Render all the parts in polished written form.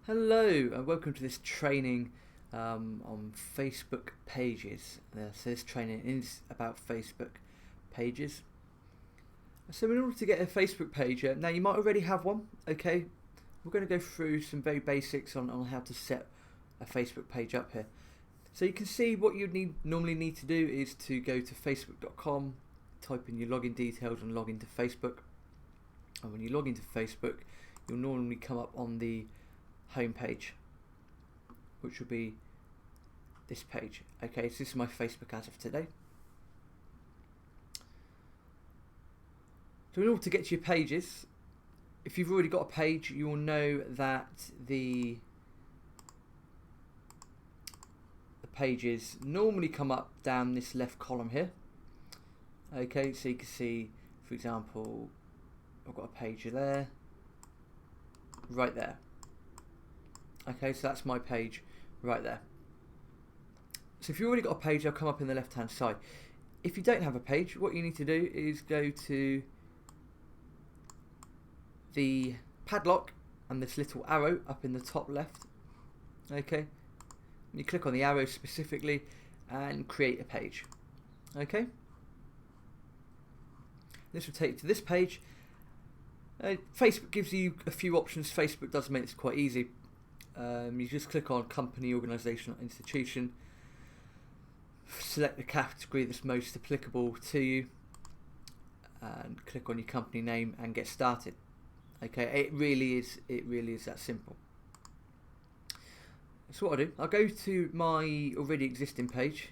Hello and welcome to this training on Facebook pages. So this training is about Facebook pages. So in order to get a Facebook page, now you might already have one, okay? We're going to go through some very basics on how to set a Facebook page up here. So you can see what you normally need to do is to go to facebook.com, type in your login details and log into Facebook. And when you log into Facebook, you'll normally come up on the home page, which will be this page. Okay, so this is my Facebook as of today. So in order to get to your pages, if you've already got a page, you will know that the pages normally come up down this left column here. Okay, so you can see, for example, I've got a page there, right there. Okay, so that's my page right there. So if you've already got a page, they'll come up in the left hand side. If you don't have a page, what you need to do is go to the padlock and this little arrow up in the top left. Okay, you click on the arrow specifically and create a page. Okay, this will take you to this page. Facebook gives you a few options. Facebook does make this quite easy. You just click on company, organisation or institution, select the category that's most applicable to you and click on your company name and get started. Okay, it really is that simple. So what I do, I'll go to my already existing page.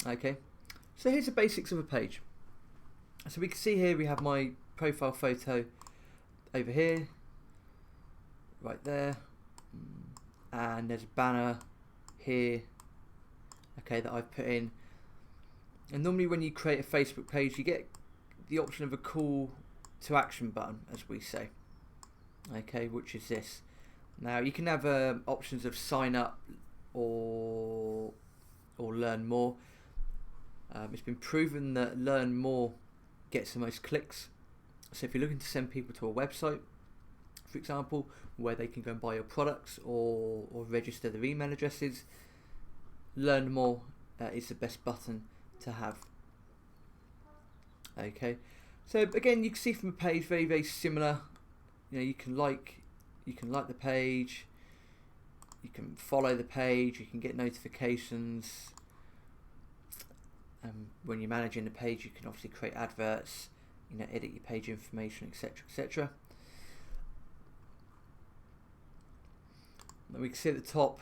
Okay, so here's the basics of a page. So we can see here we have my profile photo over here, right there, and there's a banner here, okay, that I've put in. And normally when you create a Facebook page, you get the option of a call to action button, as we say, okay, which is this. Now you can have options of sign up or learn more. It's been proven that learn more gets the most clicks. So if you're looking to send people to a website, for example, where they can go and buy your products or register their email addresses, learn more is the best button to have. Okay, so again, you can see from the page very similar. You know, you can like the page, you can follow the page, you can get notifications. When you're managing the page, you can obviously create adverts, you know, edit your page information, etc., etc. We can see at the top,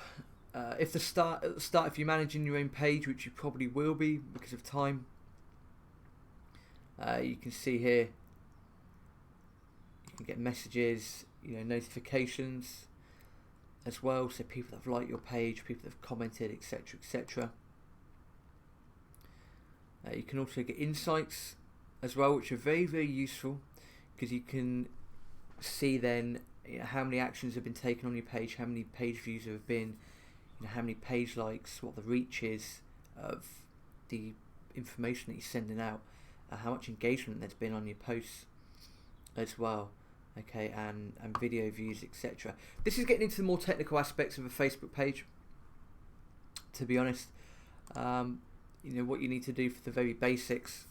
at the start, if you're managing your own page, which you probably will be because of time, you can see here you can get messages, you know, notifications as well. So people that have liked your page, people that have commented, etc., etc. You can also get insights as well, which are very useful, because you can see then, you know, how many actions have been taken on your page, how many page views there have been, you know, how many page likes, what the reach is of the information that you're sending out, how much engagement there's been on your posts as well, okay, and video views, etc. This is getting into the more technical aspects of a Facebook page, to be honest. You know, what you need to do for the very basics,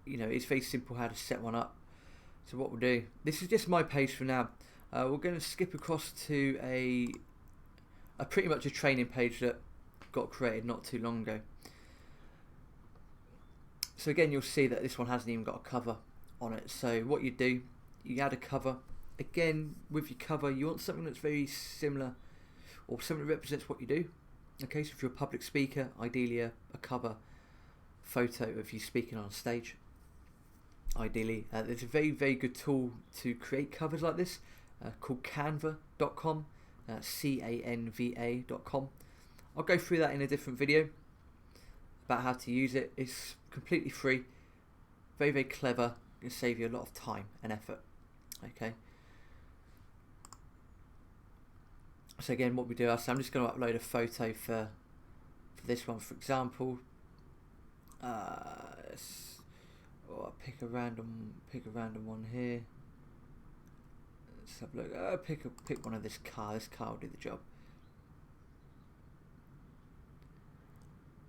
you know, it's very simple how to set one up. So what we'll do, this is just my page for now. We're going to skip across to a pretty much a training page that got created not too long ago. So again, you'll see that this one hasn't even got a cover on it. So what you do, you add a cover. Again, with your cover, you want something that's very similar or something that represents what you do. Okay, so if you're a public speaker, ideally a cover photo of you speaking on stage. Ideally, there's a very good tool to create covers like this called canva.com, canva.com. I'll go through that in a different video about how to use it. It's completely free, very clever, going to save you a lot of time and effort. Okay, so again, what we do is I'm just going to upload a photo for this one, for example. pick a random one here. Let's have a look. Pick one of this car. This car will do the job.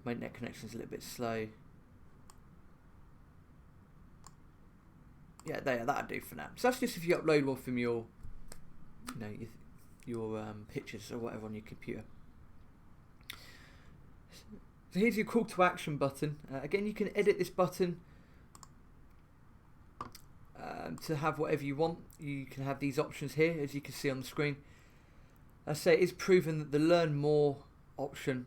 My net connection's a little bit slow. Yeah, that'll do for now. So that's just if you upload one from your, your pictures or whatever on your computer. So here's your call to action button. Again, you can edit this button to have whatever you want. You can have these options here, as you can see on the screen. I say it's proven that the Learn More option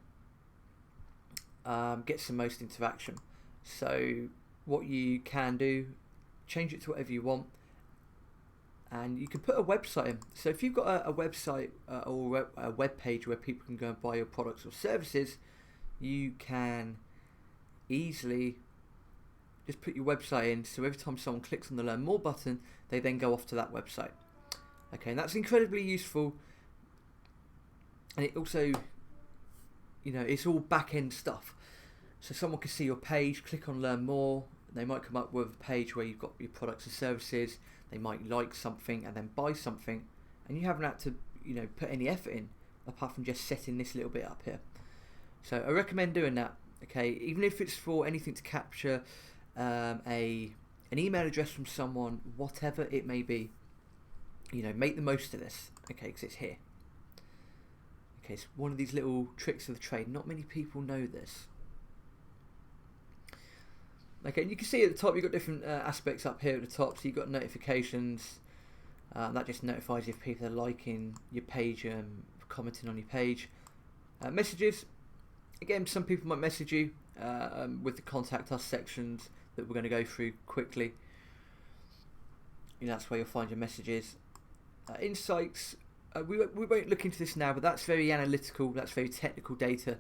gets the most interaction. So what you can do, change it to whatever you want, and you can put a website in. So if you've got a website or a web page where people can go and buy your products or services, you can easily just put your website in, so every time someone clicks on the Learn More button, they then go off to that website. Okay, and that's incredibly useful, and it also, it's all back-end stuff. So someone can see your page, click on Learn More, they might come up with a page where you've got your products and services, they might like something and then buy something, and you haven't had to, put any effort in, apart from just setting this little bit up here. So I recommend doing that, okay, even if it's for anything to capture an email address from someone, whatever it may be, make the most of this, okay, because it's here. Okay, it's one of these little tricks of the trade. Not many people know this. Okay, and you can see at the top you've got different aspects up here at the top. So you've got notifications. That just notifies you if people are liking your page, commenting on your page. Messages. Again, some people might message you with the contact us sections that we're going to go through quickly. That's where you'll find your messages. Insights. We won't look into this now, but that's very analytical. That's very technical data.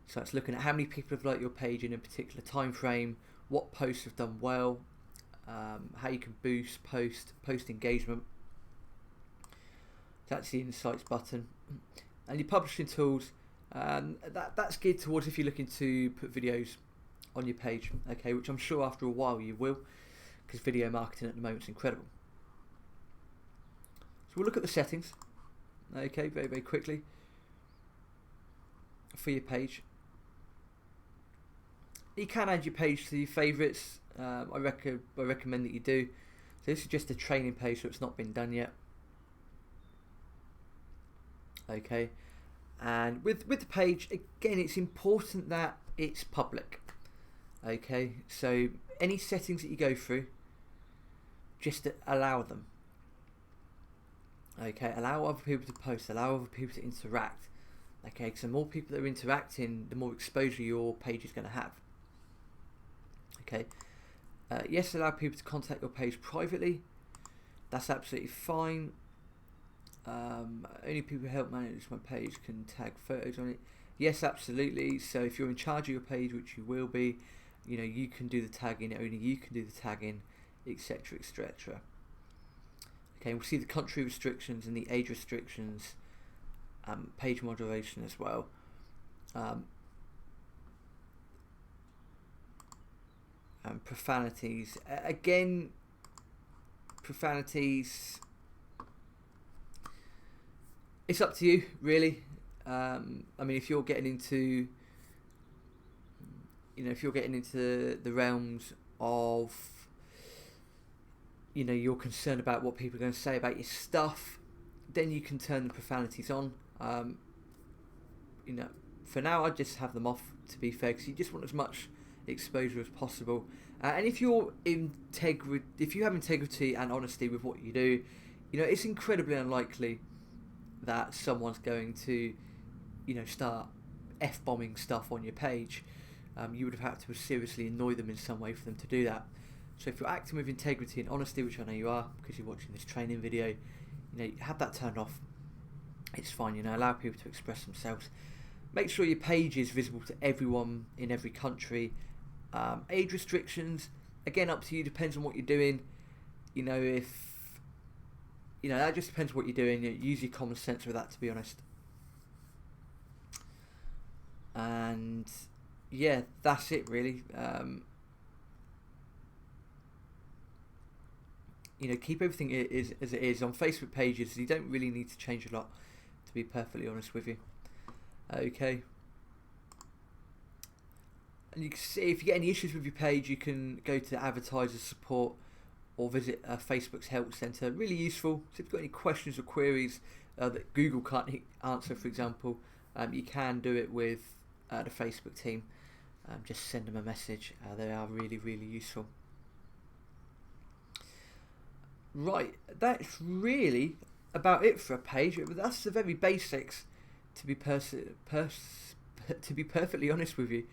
So it's looking at how many people have liked your page in a particular time frame, what posts have done well, how you can boost post engagement. That's the Insights button. And your publishing tools, that's geared towards if you're looking to put videos on your page, okay, which I'm sure after a while you will, because video marketing at the moment is incredible. So we'll look at the settings, okay, very, very quickly for your page. You can add your page to your favourites. I recommend that you do. So this is just a training page, so it's not been done yet. Okay, and with the page, again, it's important that it's public. Okay, so any settings that you go through, just allow them. Okay, allow other people to post, allow other people to interact. Okay, because the more people that are interacting, the more exposure your page is going to have. Okay, yes, allow people to contact your page privately. That's absolutely fine. Only people who help manage my page can tag photos on it. Yes, absolutely. So if you're in charge of your page, which you will be, you can do the tagging. Only you can do the tagging, etc., etc. Okay, we'll see the country restrictions and the age restrictions, page moderation as well. And profanities. Again, profanities, it's up to you, really. I mean, if you're getting into, the realms of, you're concerned about what people are going to say about your stuff, then you can turn the profanities on. For now, I just have them off, to be fair, because you just want as much exposure as possible. And if you have integrity and honesty with what you do, it's incredibly unlikely that someone's going to, start F-bombing stuff on your page. You would have had to seriously annoy them in some way for them to do that. So if you're acting with integrity and honesty, which I know you are because you're watching this training video, have that turned off. It's fine, allow people to express themselves. Make sure your page is visible to everyone in every country. Age restrictions, again, up to you, depends on what you're doing. That just depends on what you're doing. Use your common sense with that, to be honest. And yeah, that's it really. keep everything as it is on Facebook pages. You don't really need to change a lot, to be perfectly honest with you. Okay. And you can see if you get any issues with your page, you can go to advertiser support or visit Facebook's help center. Really useful. So if you've got any questions or queries that Google can't answer, for example, you can do it with the Facebook team. Just send them a message. They are really, really useful. Right, that's really about it for a page. That's the very basics, to be perfectly honest with you.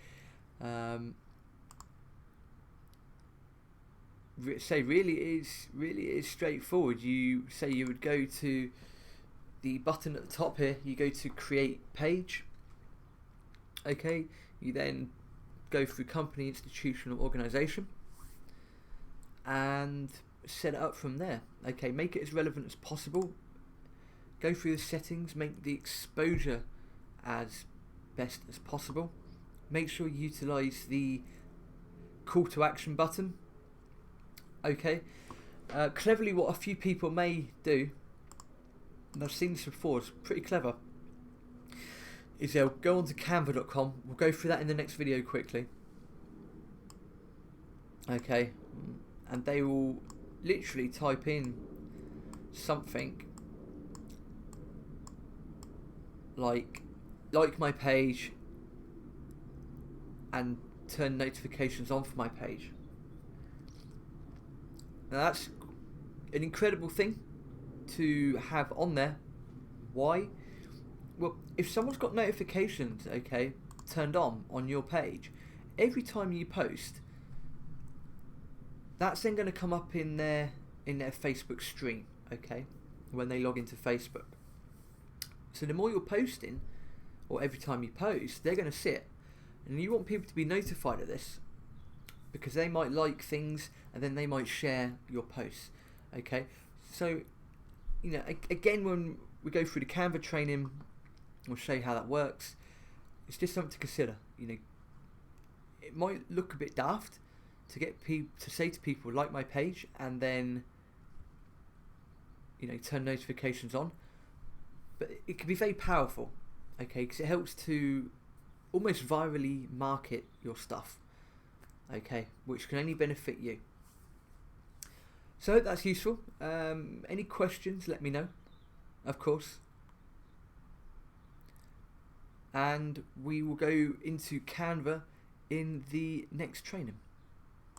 Really is straightforward. You say you would go to the button at the top here. You go to create page. Okay, you then go through company, institution, or organization, and set it up from there. Okay, make it as relevant as possible. Go through the settings, make the exposure as best as possible. Make sure you utilize the call to action button. Okay, cleverly, what a few people may do, and I've seen this before, it's pretty clever, is they'll go onto canva.com. We'll go through that in the next video quickly. Okay, and they will literally type in something like my page and turn notifications on for my page. Now that's an incredible thing to have on there. Why? Well, if someone's got notifications, okay, turned on your page, every time you post, that's then going to come up in their Facebook stream, okay, when they log into Facebook. So the more you're posting, or every time you post, they're going to see it, and you want people to be notified of this, because they might like things and then they might share your posts. Okay, so again, when we go through the Canva training, we'll show you how that works. It's just something to consider. It might look a bit daft to get people to say to people, like my page, and then turn notifications on, but it can be very powerful. Okay, because it helps to almost virally market your stuff. Okay, which can only benefit you. So I hope that's useful. Any questions, let me know, of course. And we will go into Canva in the next training.